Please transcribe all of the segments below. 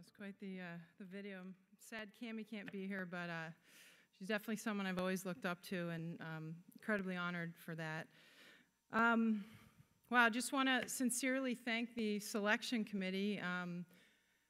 It's quite the video. I'm sad Cammie can't be here, but she's definitely someone I've always looked up to, and incredibly honored for that. Wow, I just want to sincerely thank the selection committee.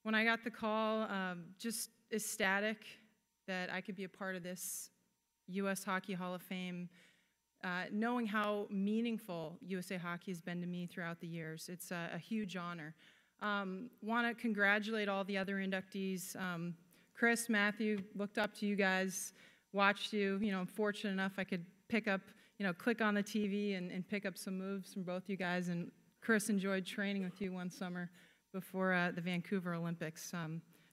When I got the call, just ecstatic that I could be a part of this U.S. Hockey Hall of Fame, knowing how meaningful USA Hockey has been to me throughout the years. It's a huge honor. Want to congratulate all the other inductees. Chris, Matthew, looked up to you guys, watched you. I'm fortunate enough I could pick up, click on the TV and pick up some moves from both you guys. And Chris enjoyed training with you one summer before the Vancouver Olympics.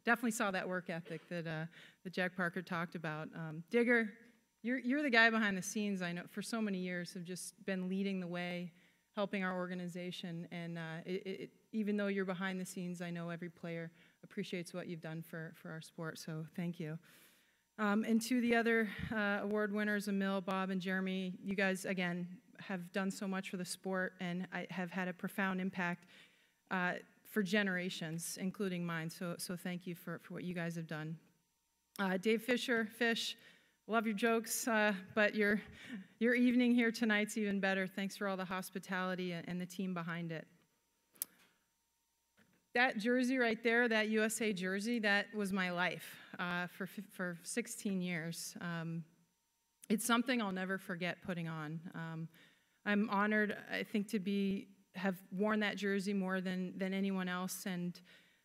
Definitely saw that work ethic that Jack Parker talked about. Digger, you're the guy behind the scenes. I know for so many years have just been leading the way, helping our organization, and even though you're behind the scenes, I know every player appreciates what you've done for our sport, so thank you. And to the other award winners, Emil, Bob, and Jeremy, you guys, again, have done so much for the sport and have had a profound impact for generations, including mine, so thank you for what you guys have done. Dave Fisher, Fish, love your jokes, but your evening here tonight's even better. Thanks for all the hospitality and the team behind it. That jersey right there, that USA jersey, that was my life for 16 years. It's something I'll never forget putting on. I'm honored, I think, to have worn that jersey more than anyone else, and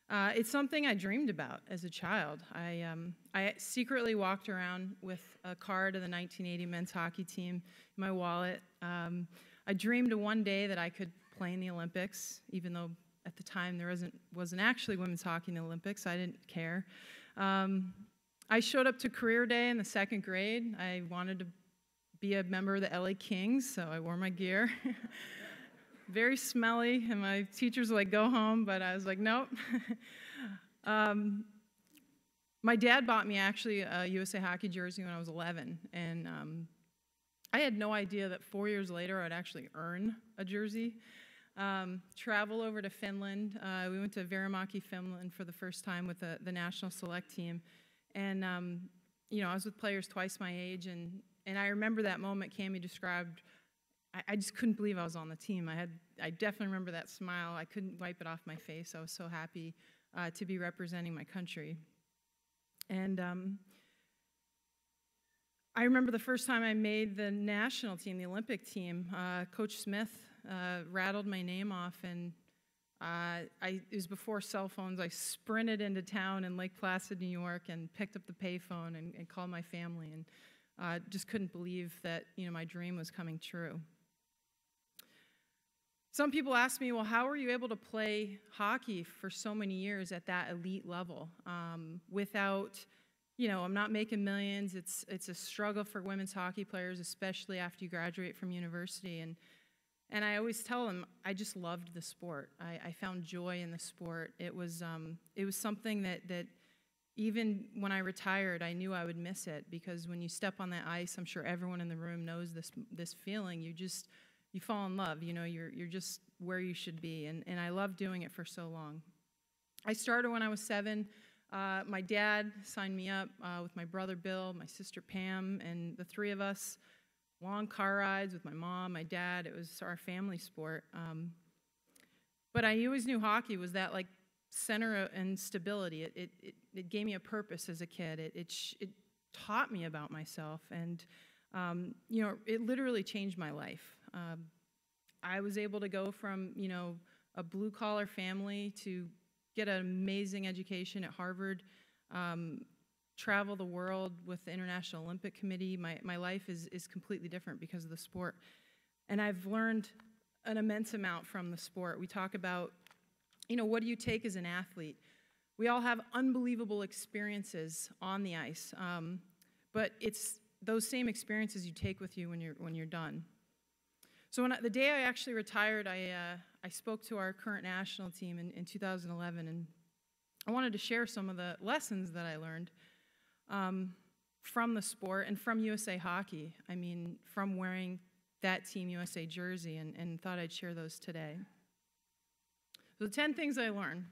it's something I dreamed about as a child. I secretly walked around with a card of the 1980 men's hockey team in my wallet. I dreamed of one day that I could play in the Olympics, even though at the time there wasn't actually women's hockey in the Olympics. I didn't care. I showed up to career day in the 2nd grade. I wanted to be a member of the LA Kings, so I wore my gear. Very smelly, and my teachers were like, go home, but I was like, nope. My dad bought me actually a USA Hockey jersey when I was 11, and I had no idea that 4 years later I'd actually earn a jersey. Travel over to Finland. We went to Välimäki, Finland for the first time with the national select team, and I was with players twice my age, and I remember that moment Cammie described. I just couldn't believe I was on the team. I definitely remember that smile. I couldn't wipe it off my face. I was so happy to be representing my country. And I remember the first time I made the national team, the Olympic team. Coach Smith rattled my name off, and it was before cell phones. I sprinted into town in Lake Placid, New York, and picked up the payphone and called my family, and just couldn't believe that my dream was coming true. Some people ask me, well, how were you able to play hockey for so many years at that elite level without, I'm not making millions. It's a struggle for women's hockey players, especially after you graduate from university. And I always tell them, I just loved the sport. I found joy in the sport. It was something that even when I retired, I knew I would miss it, because when you step on that ice, I'm sure everyone in the room knows this feeling. You fall in love, you're just where you should be, and I loved doing it for so long. I started when I was 7. My dad signed me up with my brother Bill, my sister Pam, and the 3 of us, long car rides with my mom, my dad. It was our family sport. But I always knew hockey was that center and stability. It gave me a purpose as a kid. It taught me about myself, and it literally changed my life. I was able to go from, a blue-collar family to get an amazing education at Harvard, travel the world with the International Olympic Committee. My life is completely different because of the sport. And I've learned an immense amount from the sport. We talk about, what do you take as an athlete? We all have unbelievable experiences on the ice, but it's those same experiences you take with you when you're done. So the day I actually retired, I spoke to our current national team in 2011, and I wanted to share some of the lessons that I learned from the sport and from USA Hockey. I mean, from wearing that Team USA jersey, and thought I'd share those today. So the 10 things I learned.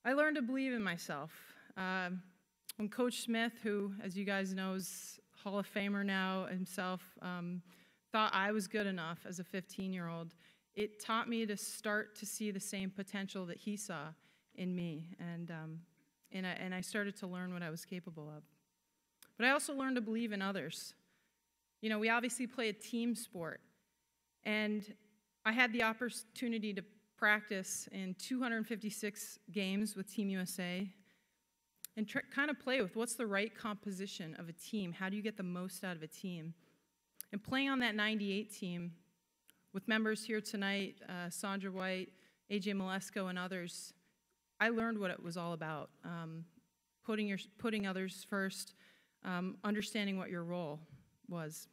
I learned to believe in myself. When Coach Smith, who, as you guys know, is Hall of Famer now himself, thought I was good enough as a 15-year-old, it taught me to start to see the same potential that he saw in me, and I started to learn what I was capable of. But I also learned to believe in others. You know, we obviously play a team sport, and I had the opportunity to practice in 256 games with Team USA and kind of play with what's the right composition of a team. How do you get the most out of a team? And playing on that 98 team with members here tonight, Sandra White, AJ Malesko, and others, I learned what it was all about. Putting others first, understanding what your role was.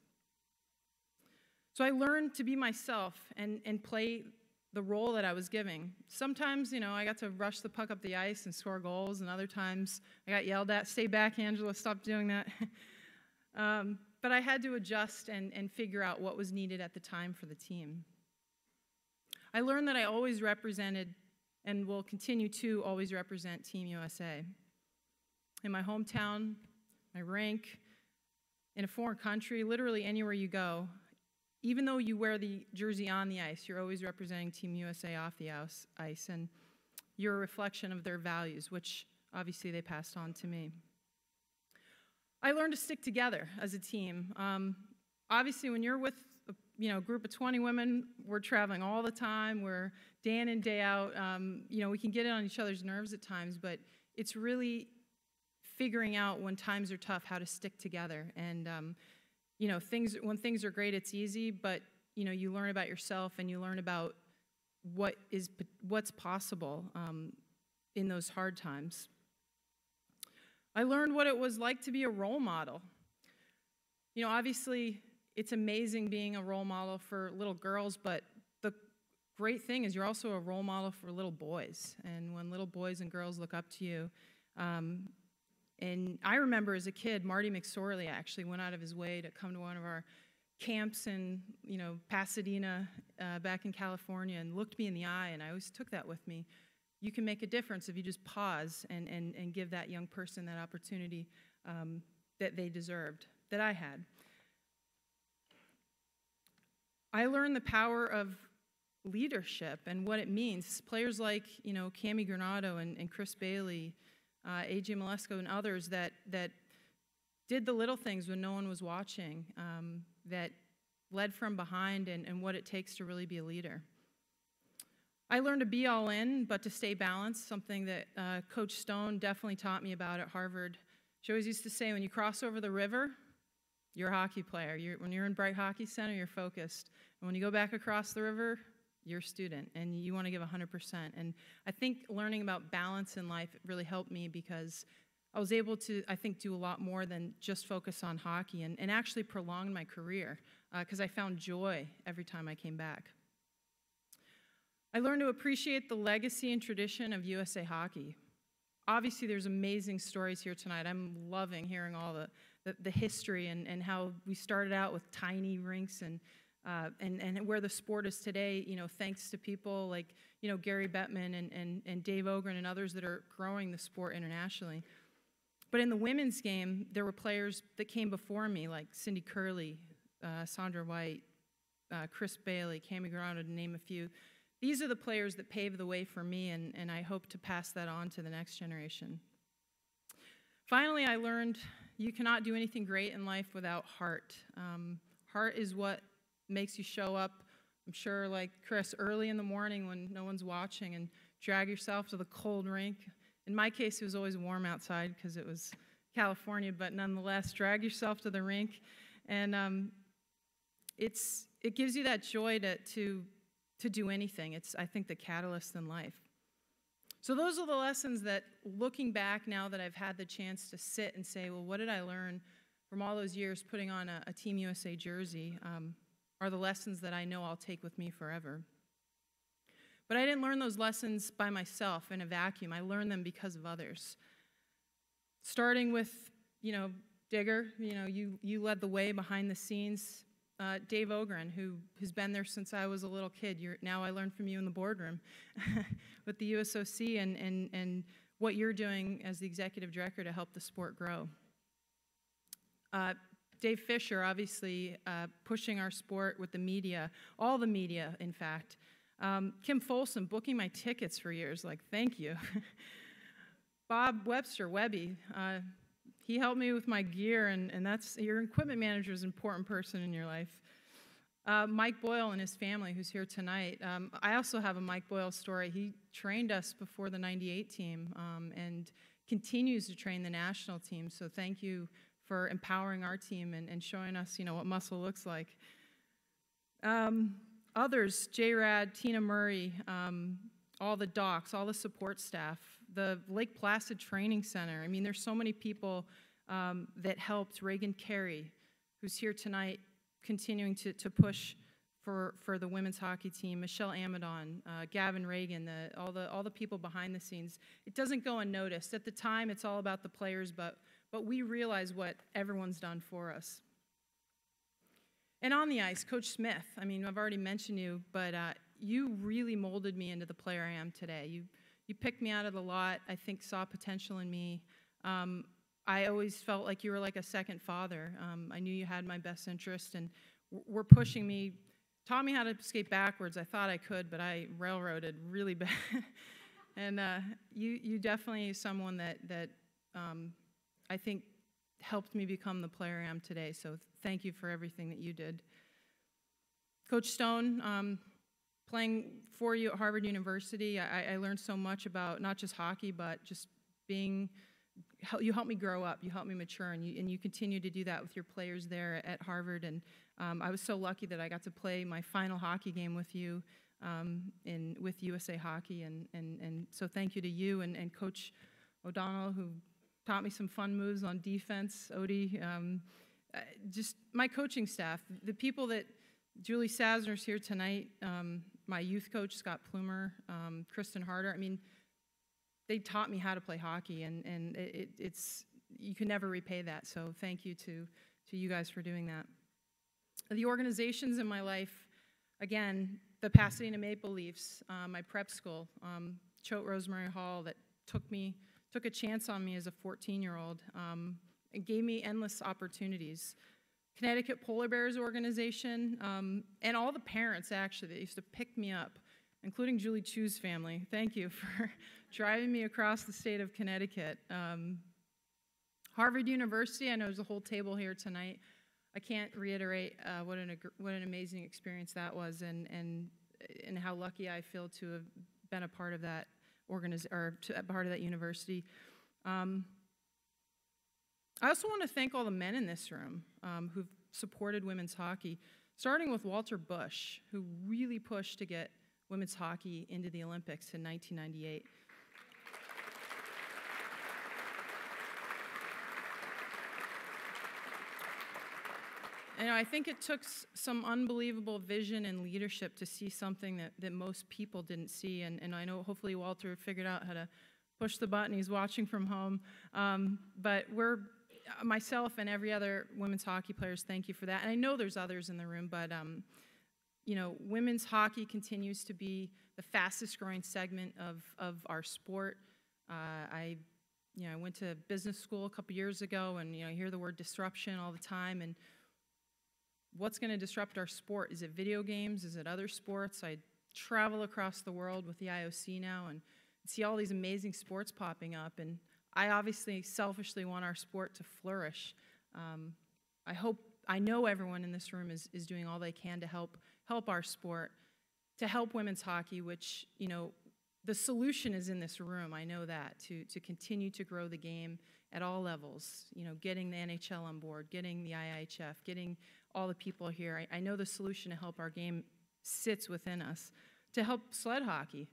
So I learned to be myself and play the role that I was giving. Sometimes, you know, I got to rush the puck up the ice and score goals, and other times I got yelled at, "Stay back, Angela, stop doing that." But I had to adjust and figure out what was needed at the time for the team. I learned that I always represented and will continue to always represent Team USA. In my hometown, my rink, in a foreign country, literally anywhere you go, even though you wear the jersey on the ice, you're always representing Team USA off the ice, and you're a reflection of their values, which obviously they passed on to me. I learned to stick together as a team. Obviously, when you're with a group of 20 women, we're traveling all the time. We're day in and day out. We can get on each other's nerves at times, but it's really figuring out when times are tough how to stick together. And when things are great, it's easy, but you learn about yourself and you learn about what's possible in those hard times. I learned what it was like to be a role model. Obviously, it's amazing being a role model for little girls, but the great thing is you're also a role model for little boys. And when little boys and girls look up to you, and I remember as a kid, Marty McSorley actually went out of his way to come to one of our camps in Pasadena back in California and looked me in the eye, and I always took that with me. You can make a difference if you just pause and give that young person that opportunity that they deserved, that I had. I learned the power of leadership and what it means. Players like Cami Granado and Chris Bailey, AJ Malesko, and others that did the little things when no one was watching, that led from behind, and what it takes to really be a leader. I learned to be all in, but to stay balanced, something that Coach Stone definitely taught me about at Harvard. She always used to say, when you cross over the river, you're a hockey player. When you're in Bright Hockey Center, you're focused. And when you go back across the river, you're a student, and you want to give 100%. And I think learning about balance in life really helped me, because I was able to, I think, do a lot more than just focus on hockey, and actually prolong my career, because I found joy every time I came back. I learned to appreciate the legacy and tradition of USA Hockey. Obviously, there's amazing stories here tonight. I'm loving hearing all the history and how we started out with tiny rinks and where the sport is today, thanks to people like, Gary Bettman and Dave Ogren and others that are growing the sport internationally. But in the women's game, there were players that came before me, like Cindy Curley, Sandra White, Chris Bailey, Cami Granado, to name a few. These are the players that paved the way for me, and I hope to pass that on to the next generation. Finally, I learned you cannot do anything great in life without heart. Heart is what makes you show up, I'm sure, like Chris, early in the morning when no one's watching, and drag yourself to the cold rink. In my case, it was always warm outside because it was California, but nonetheless, drag yourself to the rink. And it gives you that joy to do anything. It's, I think, the catalyst in life. So those are the lessons that, looking back now that I've had the chance to sit and say, well, what did I learn from all those years putting on a Team USA jersey, are the lessons that I know I'll take with me forever. But I didn't learn those lessons by myself in a vacuum. I learned them because of others. Starting with, Digger, you led the way behind the scenes. Dave Ogren, who has been there since I was a little kid. Now I learned from you in the boardroom with the USOC and what you're doing as the executive director to help the sport grow. Dave Fisher, obviously, pushing our sport with the media, all the media, in fact. Kim Folsom, booking my tickets for years, like, thank you. Bob Webster, Webby, he helped me with my gear, and that's, your equipment manager is an important person in your life. Mike Boyle and his family, who's here tonight. I also have a Mike Boyle story. He trained us before the '98 team and continues to train the national team, so thank you for empowering our team and showing us, what muscle looks like. Others, J-Rad, Tina Murray, all the docs, all the support staff, the Lake Placid Training Center. I mean, there's so many people that helped. Reagan Carey, who's here tonight, continuing to push for the women's hockey team. Michelle Amadon, Gavin Reagan, all the people behind the scenes. It doesn't go unnoticed. At the time, it's all about the players, but we realize what everyone's done for us. And on the ice, Coach Smith, I mean, I've already mentioned you, but you really molded me into the player I am today. You picked me out of the lot, I think saw potential in me. I always felt like you were like a second father. I knew you had my best interest and were pushing me, taught me how to skate backwards. I thought I could, but I railroaded really bad. And you definitely someone that I think helped me become the player I am today, so thank you for everything that you did. Coach Stone, playing for you at Harvard University, I learned so much about not just hockey, but just being, you helped me grow up, you helped me mature, and you continue to do that with your players there at Harvard, and I was so lucky that I got to play my final hockey game with you with USA Hockey, and so thank you to you and Coach O'Donnell, who taught me some fun moves on defense, Odie, just my coaching staff, the people that, Julie Sasner's here tonight, my youth coach, Scott Plumer, Kristen Harder, I mean, they taught me how to play hockey, and it's, you can never repay that, so thank you to you guys for doing that. The organizations in my life, again, the Pasadena Maple Leafs, my prep school, Choate Rosemary Hall, that took a chance on me as a 14-year-old. It gave me endless opportunities. Connecticut Polar Bears organization, and all the parents, actually, that used to pick me up, including Julie Chu's family. Thank you for driving me across the state of Connecticut. Harvard University, I know there's a whole table here tonight. I can't reiterate what an amazing experience that was, and how lucky I feel to have been a part of that part of that university. I also want to thank all the men in this room who've supported women's hockey, starting with Walter Bush, who really pushed to get women's hockey into the Olympics in 1998. And I think it took some unbelievable vision and leadership to see something that most people didn't see, and I know hopefully Walter figured out how to push the button. He's watching from home, but myself and every other women's hockey players, thank you for that. And I know there's others in the room, but women's hockey continues to be the fastest growing segment of our sport. I went to business school a couple years ago, and I hear the word disruption all the time, and what's going to disrupt our sport? Is it video games? Is it other sports? I travel across the world with the IOC now and see all these amazing sports popping up, and I obviously selfishly want our sport to flourish. I know everyone in this room is doing all they can to help our sport, to help women's hockey, which, the solution is in this room. I know that, to continue to grow the game at all levels, getting the NHL on board, getting the IIHF, getting all the people here. I know the solution to help our game sits within us, to help sled hockey,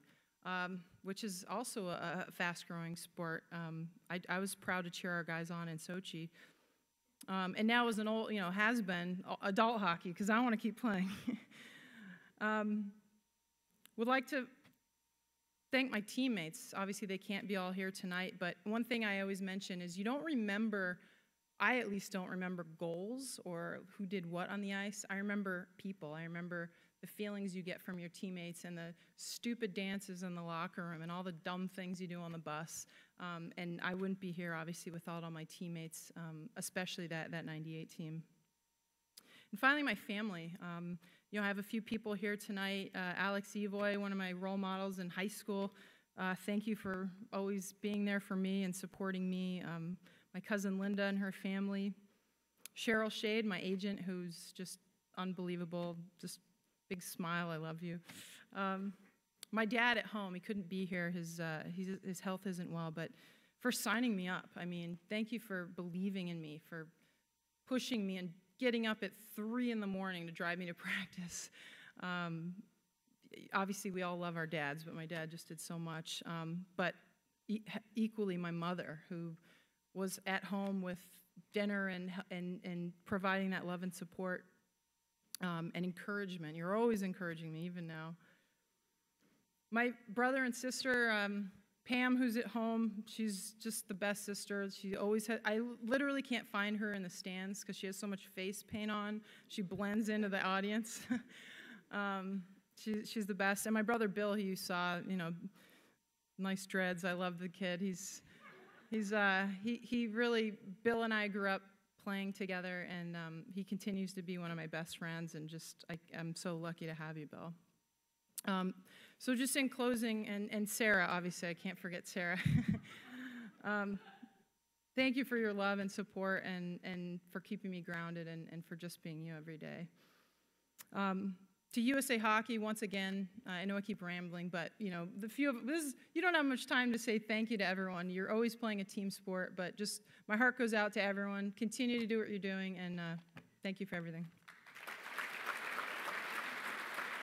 which is also a fast-growing sport. I was proud to cheer our guys on in Sochi. And now as an old, has been adult hockey, because I want to keep playing. Would like to thank my teammates. Obviously, they can't be all here tonight, but one thing I always mention is you don't remember I at least don't remember goals or who did what on the ice. I remember people. I remember the feelings you get from your teammates and the stupid dances in the locker room and all the dumb things you do on the bus. And I wouldn't be here, obviously, without all my teammates, especially that 98 team. And finally, my family. You know, I have a few people here tonight. Alex Evoy, one of my role models in high school. Thank you for always being there for me and supporting me. My cousin Linda and her family. Cheryl Shade, my agent, who's just unbelievable, just big smile, I love you. My dad at home, he couldn't be here, his health isn't well, but for signing me up. I mean, thank you for believing in me, for pushing me and getting up at 3 in the morning to drive me to practice. Obviously, we all love our dads, but my dad just did so much. But equally, my mother, who was at home with dinner and providing that love and support and encouragement. You're always encouraging me, even now. My brother and sister, Pam, who's at home, she's just the best sister. She always has, I literally can't find her in the stands because she has so much face paint on. She blends into the audience. She's the best. And my brother Bill, who you saw, you know, nice dreads. I love the kid. He really, Bill and I grew up playing together, and he continues to be one of my best friends, and just, I'm so lucky to have you, Bill. So just in closing, and Sarah, obviously, I can't forget Sarah. Thank you for your love and support, and for keeping me grounded, and for just being you every day. To USA Hockey, once again, I know I keep rambling, but you know, you don't have much time to say thank you to everyone. You're always playing a team sport, but just my heart goes out to everyone. Continue to do what you're doing, and thank you for everything.